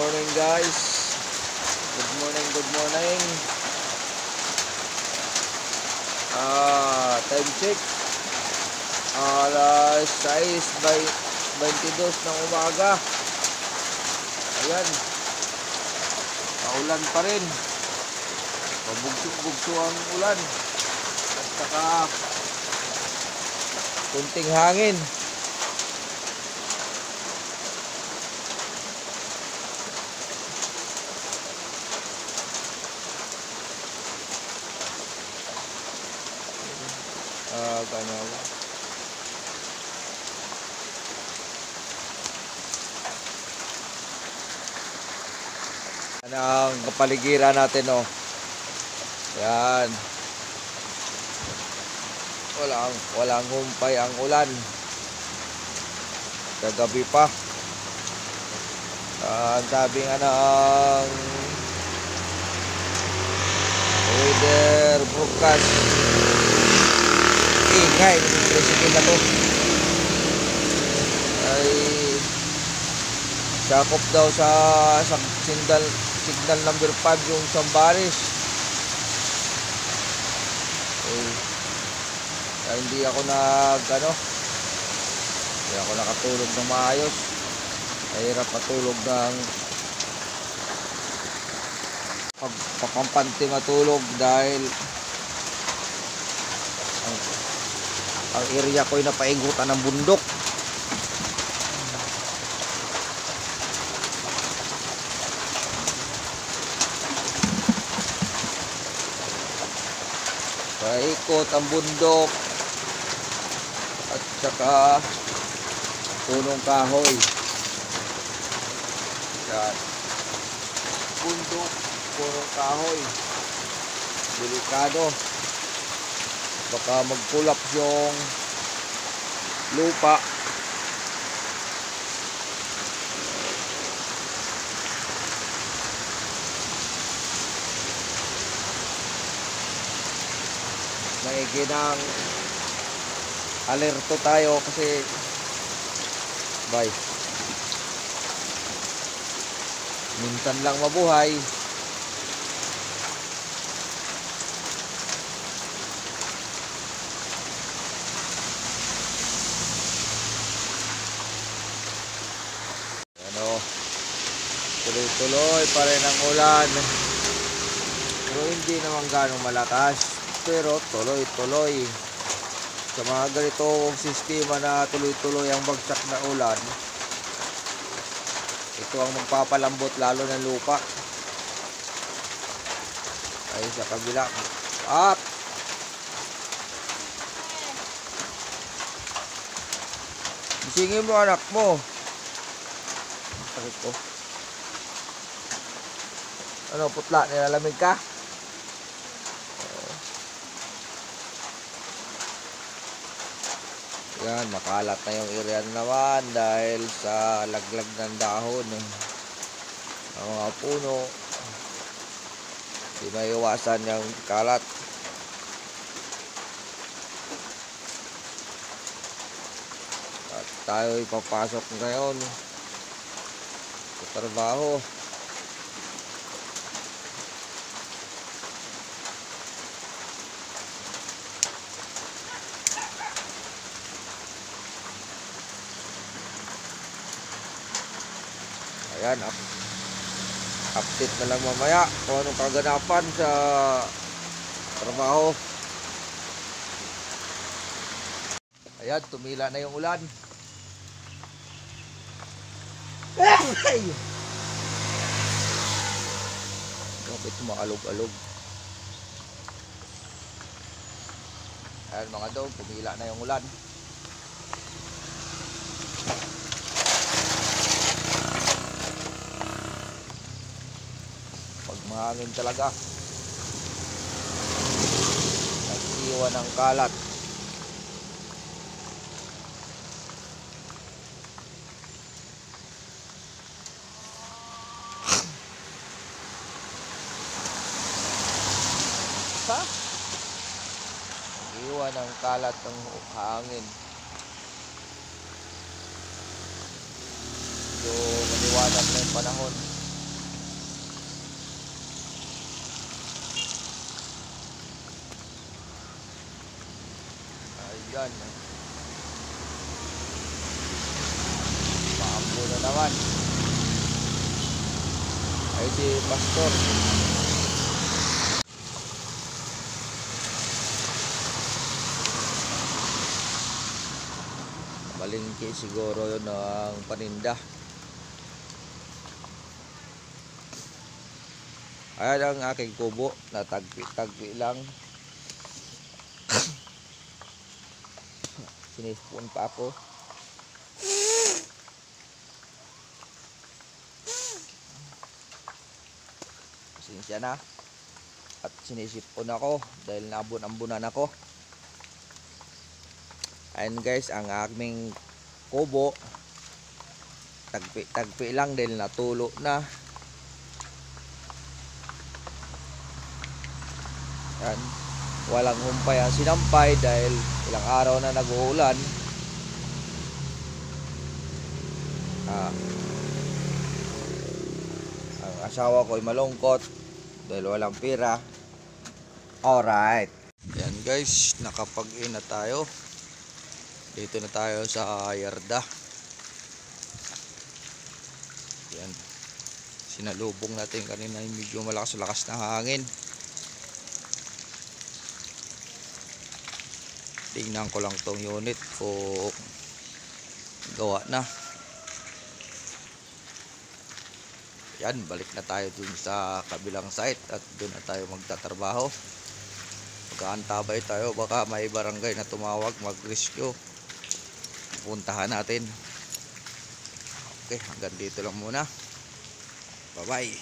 morning guys. Good morning, good morning. Time check. Alas 6:22 ng umaga. Ayan. Paulan pa rin. Pabugso-bugso ang ulan. At saka kunting hangin. Ang kapaligiran natin, oh. Yan. Walang humpay ang ulan. Kagabi pa. Ang sabi nga ng weather forecast, ingay tricycle na to ay sakop daw sa signal number 5 yung Sambaris. Hindi ako nakatulog ng maayos. Mahirap matulog ng pagpapampante matulog dahil ang area ko ay napaigutan ng bundok. Paikot ang bundok at saka punong kahoy. Yan. Bundok, punong kahoy. Delikado. Baka mag-collapse yung lupa. Maigi ng alerto tayo kasi minsan lang mabuhay. Tuloy-tuloy pa rin ang ulan, pero hindi naman ganong malakas, pero tuloy-tuloy. Sa mga ganitong sistema na tuloy-tuloy ang bagsak na ulan, ito ang magpapalambot lalo ng lupa. Ay sa kabila gisingin mo anak mo. Sakit ko. Ano, putla, nilalamig ka? Yan, makalat na yung area naman dahil sa laglag ng dahon ng mga puno. Hindi maiwasan yung kalat. At tayo ipapasok ngayon sa trabaho. Ayan, update na lang mamaya kung anong kaganapan sa trabaho. Ayan, tumila na yung ulan. Bakit maalog-alog? Ayan mga dog, tumila na yung ulan. Mahangin talaga. Nag-iwan ng kalat. Nag-iwan ng kalat ng hangin. So maliwanag na yung panahon. Yan. Paambo na naman. Ay si Pastor. Palengke siguro yun ang paninda. Ayan ang aking kubo na tagpi-tagpi lang. Sinisipon pa ako. Pasensya na. At sinisipon ako dahil naabon-ambunan ako. Ayan guys, ang aming kubo. Tagpi lang dahil natulo na. Ayan. Walang humpay ang sinampay dahil ilang araw na nag-uulan. Ang asawa ko ay malungkot dahil walang pera. Alright. Yan guys, nakapag-in na tayo. Dito na tayo sa yarda. Yan. Sinalubong natin kanina yung medyo malakas-lakas na hangin. Tingnan ko lang tong unit kung gawa na. Yan, balik na tayo dun sa kabilang site at dun na tayo magtatrabaho. Magkaantabay tayo, baka may barangay na tumawag mag-rescue. Puntahan natin. Okay, hanggang dito lang muna. Bye bye.